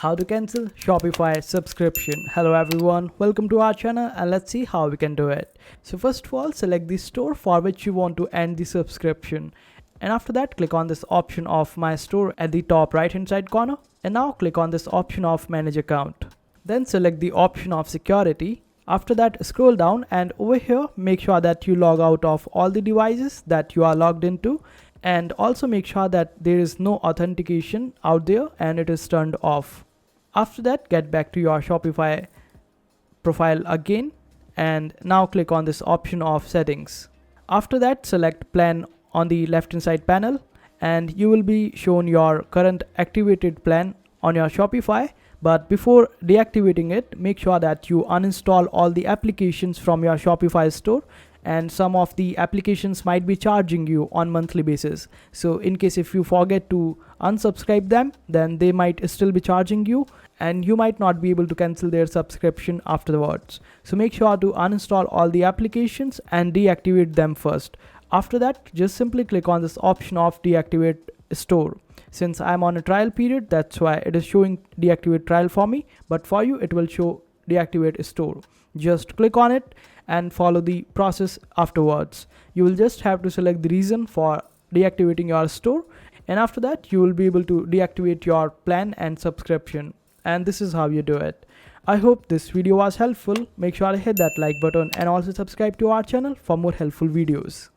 How to cancel Shopify subscription. Hello everyone, welcome to our channel and let's see how we can do it. So first of all, select the store for which you want to end the subscription. And after that, click on this option of My Store at the top right hand side corner. And now click on this option of Manage Account. Then select the option of Security. After that, scroll down and over here, make sure that you log out of all the devices that you are logged into. And also make sure that there is no authentication out there and it is turned off. After that, get back to your Shopify profile again and now click on this option of settings. After that, select plan on the left hand side panel and you will be shown your current activated plan on your Shopify. But before deactivating it, make sure that you uninstall all the applications from your Shopify store, and some of the applications might be charging you on monthly basis. So in case if you forget to unsubscribe them, then they might still be charging you and you might not be able to cancel their subscription afterwards. So make sure to uninstall all the applications and deactivate them first. After that, just simply click on this option of deactivate store. Since I'm on a trial period, that's why it is showing deactivate trial for me, but for you it will show deactivate store. Just click on it and follow the process afterwards. You will just have to select the reason for deactivating your store, and after that you will be able to deactivate your plan and subscription. And this is how you do it. I hope this video was helpful. Make sure to hit that like button and also subscribe to our channel for more helpful videos.